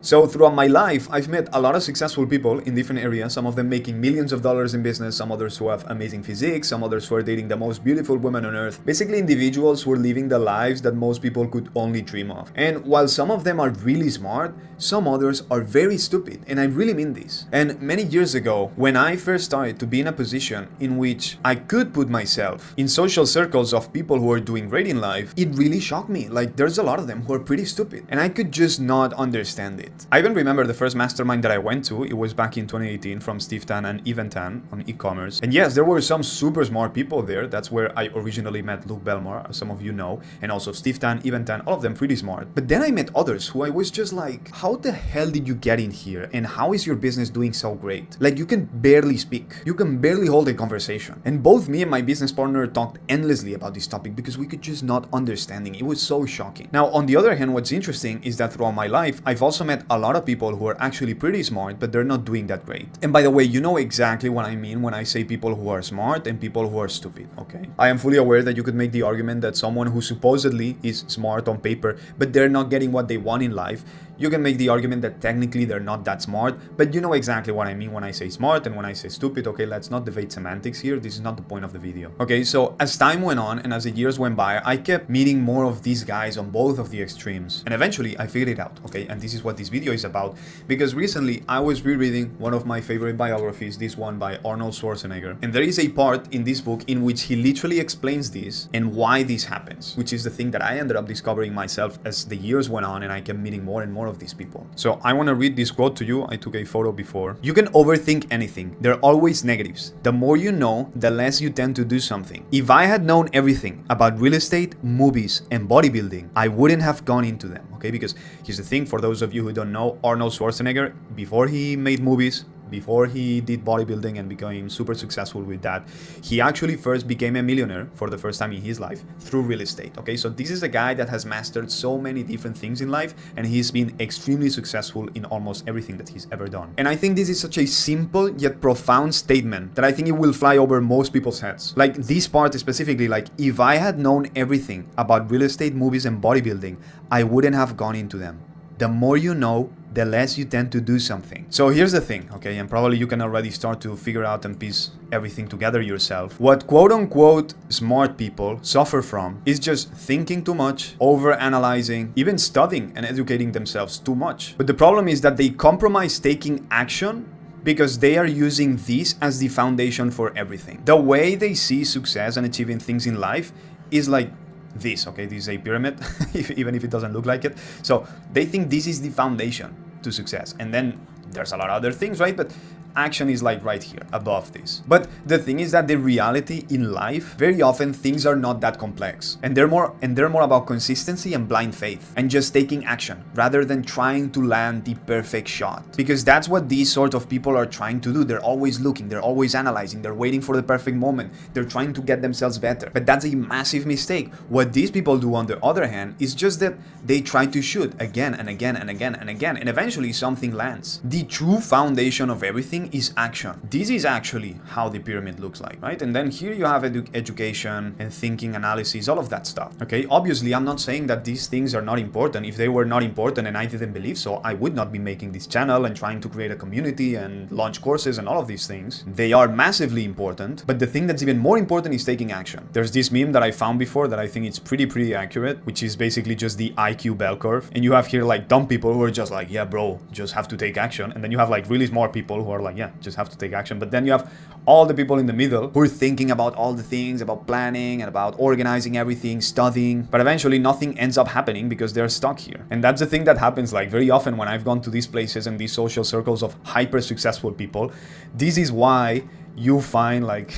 So throughout my life, I've met a lot of successful people in different areas, some of them making millions of dollars in business, some others who have amazing physiques, some others who are dating the most beautiful women on earth. Basically individuals who are living the lives that most people could only dream of. And while some of them are really smart, some others are very stupid. And I really mean this. And many years ago, when I first started to be in a position in which I could put myself in social circles of people who are doing great in life, it really shocked me. Like there's a lot of them who are pretty stupid. And I could just not understand it. I even remember the first mastermind that I went to. It was back in 2018 from Steve Tan and Evan Tan on e-commerce. And yes, there were some super smart people there. That's where I originally met Luke Belmore, as some of you know, and also Steve Tan, Evan Tan, all of them pretty smart. But then I met others who I was just like, how the hell did you get in here? And how is your business doing so great? Like you can barely speak. You can barely hold a conversation. And both me and my business partner talked endlessly about this topic because we could just not understanding. It was so shocking. Now, on the other hand, what's interesting is that throughout my life, I've also met a lot of people who are actually pretty smart, but they're not doing that great. And by the way, you know exactly what I mean when I say people who are smart and people who are stupid, okay? I am fully aware that you could make the argument that someone who supposedly is smart on paper, but they're not getting what they want in life, you can make the argument that technically they're not that smart, but you know exactly what I mean when I say smart and when I say stupid, okay? Let's not debate semantics here. This is not the point of the video. Okay, so as time went on and as the years went by, I kept meeting more of these guys on both of the extremes. And eventually I figured it out, okay? And this is what this video is about, because recently I was rereading one of my favorite biographies, this one by Arnold Schwarzenegger. And there is a part in this book in which he literally explains this and why this happens, which is the thing that I ended up discovering myself as the years went on and I kept meeting more and more of these people. So I want to read this quote to you. I took a photo before. You can overthink anything. There are always negatives. The more you know, the less you tend to do something. If I had known everything about real estate, movies, and bodybuilding, I wouldn't have gone into them, okay? Because here's the thing, for those of you who don't know, Arnold Schwarzenegger, before he made movies, before he did bodybuilding and became super successful with that, he actually first became a millionaire for the first time in his life through real estate, okay? So this is a guy that has mastered so many different things in life and he's been extremely successful in almost everything that he's ever done. And I think this is such a simple yet profound statement that I think it will fly over most people's heads. Like this part specifically, like if I had known everything about real estate, movies, and bodybuilding, I wouldn't have gone into them. The more you know, the less you tend to do something. So here's the thing, okay, and probably you can already start to figure out and piece everything together yourself. What quote-unquote smart people suffer from is just thinking too much, over-analyzing, even studying and educating themselves too much. But the problem is that they compromise taking action because they are using this as the foundation for everything. The way they see success and achieving things in life is like this, okay? This is a pyramid, even if it doesn't look like it. So they think this is the foundation to success. And then there's a lot of other things, right? But action is like right here above this. But the thing is that the reality in life, very often things are not that complex, and they're more about consistency and blind faith and just taking action rather than trying to land the perfect shot, because that's what these sort of people are trying to do. They're always looking, they're always analyzing, they're waiting for the perfect moment, they're trying to get themselves better. But that's a massive mistake. What these people do on the other hand is just that they try to shoot again and again and again and again, and eventually something lands. The true foundation of everything is action. This is actually how the pyramid looks like, right? And then here you have education and thinking, analysis, all of that stuff, okay? Obviously, I'm not saying that these things are not important. If they were not important and I didn't believe so, I would not be making this channel and trying to create a community and launch courses and all of these things. They are massively important, but the thing that's even more important is taking action. There's this meme that I found before that I think it's pretty accurate, which is basically just the IQ bell curve. And you have here like dumb people who are just like, yeah, bro, just have to take action. And then you have like really smart people who are like, yeah, just have to take action. But then you have all the people in the middle who are thinking about all the things, about planning and about organizing everything, studying, but eventually nothing ends up happening because they're stuck here. And that's the thing that happens like very often when I've gone to these places and these social circles of hyper successful people. This is why you find like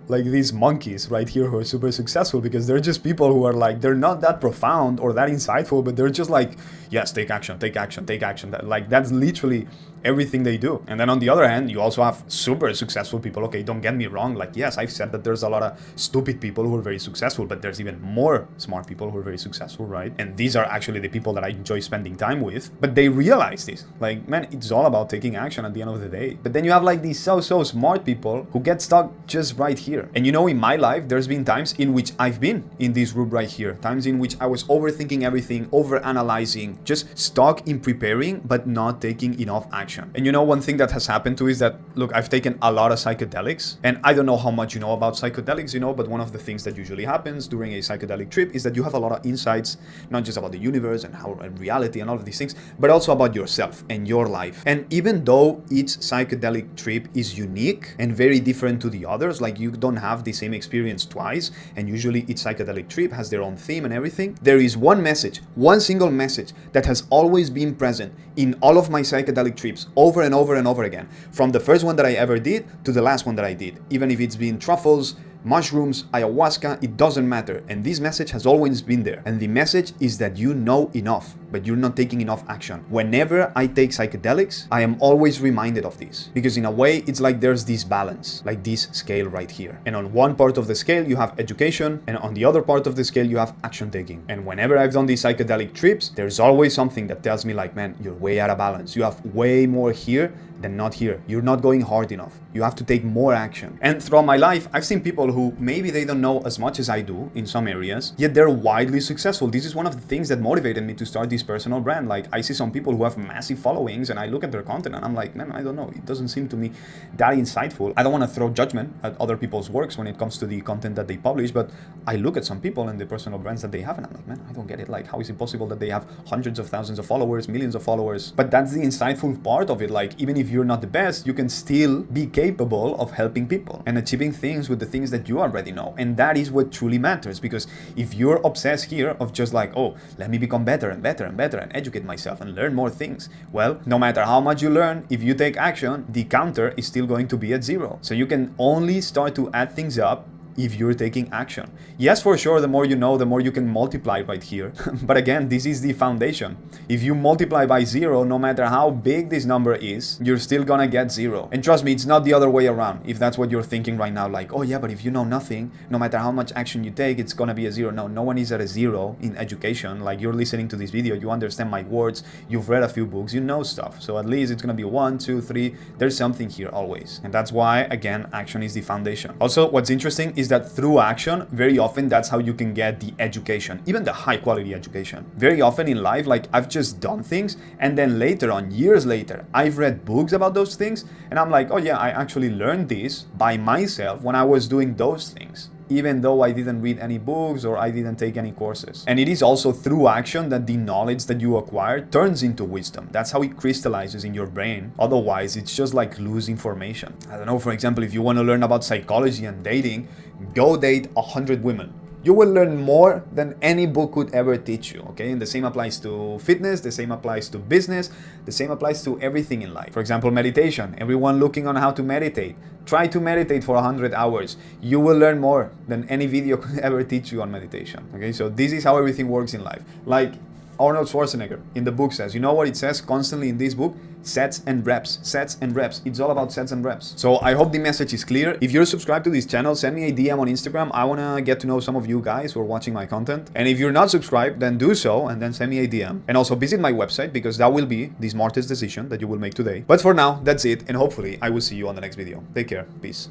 like these monkeys right here who are super successful, because they're just people who are like, they're not that profound or that insightful, but they're just like, yes, take action, take action, take action. Like that's literally everything they do. And then on the other hand, you also have super successful people. Okay, don't get me wrong. Like, yes, I've said that there's a lot of stupid people who are very successful, but there's even more smart people who are very successful, right? And these are actually the people that I enjoy spending time with. But they realize this. Like, man, it's all about taking action at the end of the day. But then you have like these so smart people who get stuck just right here. And you know, in my life, there's been times in which I've been in this group right here. Times in which I was overthinking everything, overanalyzing, just stuck in preparing, but not taking enough action. And you know, one thing that has happened too is that, look, I've taken a lot of psychedelics, and I don't know how much you know about psychedelics, you know, but one of the things that usually happens during a psychedelic trip is that you have a lot of insights, not just about the universe and how and reality and all of these things, but also about yourself and your life. And even though each psychedelic trip is unique and very different to the others, like you don't have the same experience twice, and usually each psychedelic trip has their own theme and everything, there is one message, one single message that has always been present in all of my psychedelic trips over and over and over again, from the first one that I ever did to the last one that I did, even if it's been truffles, mushrooms, ayahuasca, it doesn't matter. And this message has always been there. And the message is that you know enough, but you're not taking enough action. Whenever I take psychedelics, I am always reminded of this. Because in a way, it's like there's this balance, like this scale right here. And on one part of the scale, you have education, and on the other part of the scale, you have action taking. And whenever I've done these psychedelic trips, there's always something that tells me like, man, you're way out of balance. You have way more here than not here. You're not going hard enough. You have to take more action. And throughout my life, I've seen people who maybe they don't know as much as I do in some areas, yet they're widely successful. This is one of the things that motivated me to start this personal brand. Like, I see some people who have massive followings and I look at their content and I'm like, man, I don't know. It doesn't seem to me that insightful. I don't want to throw judgment at other people's works when it comes to the content that they publish, but I look at some people and the personal brands that they have and I'm like, man, I don't get it. Like, how is it possible that they have hundreds of thousands of followers, millions of followers? But that's the insightful part of it. Like, even if you're not the best, you can still be capable of helping people and achieving things with the things that you already know. And that is what truly matters, because if you're obsessed here of just like, oh, let me become better and better and better and educate myself and learn more things, well, no matter how much you learn, if you take action, the counter is still going to be at zero. So you can only start to add things up if you're taking action. Yes, for sure, the more you know, the more you can multiply right here. But again, this is the foundation. If you multiply by zero, no matter how big this number is, you're still gonna get zero. And trust me, it's not the other way around. If that's what you're thinking right now, like, oh yeah, but if you know nothing, no matter how much action you take, it's gonna be a zero. No, no one is at a zero in education. Like, you're listening to this video, you understand my words, you've read a few books, you know stuff. So at least it's gonna be 1, 2, 3. There's something here always. And that's why, again, action is the foundation. Also, what's interesting is that through action, very often that's how you can get the education, even the high quality education. Very often in life, like, I've just done things and then later on, years later, I've read books about those things and I'm like, oh yeah, I actually learned this by myself when I was doing those things, even though I didn't read any books or I didn't take any courses. And it is also through action that the knowledge that you acquire turns into wisdom. That's how it crystallizes in your brain. Otherwise, it's just like loose information. I don't know, for example, if you want to learn about psychology and dating, go date 100 women. You will learn more than any book could ever teach you, okay? And the same applies to fitness, the same applies to business, the same applies to everything in life. For example, meditation. Everyone looking on how to meditate. Try to meditate for 100 hours. You will learn more than any video could ever teach you on meditation, okay? So this is how everything works in life. Like Arnold Schwarzenegger in the book says, you know what it says constantly in this book? Sets and reps, sets and reps. It's all about sets and reps. So I hope the message is clear. If you're subscribed to this channel, send me a DM on Instagram. I want to get to know some of you guys who are watching my content. And if you're not subscribed, then do so and then send me a DM. And also visit my website, because that will be the smartest decision that you will make today. But for now, that's it. And hopefully I will see you on the next video. Take care. Peace.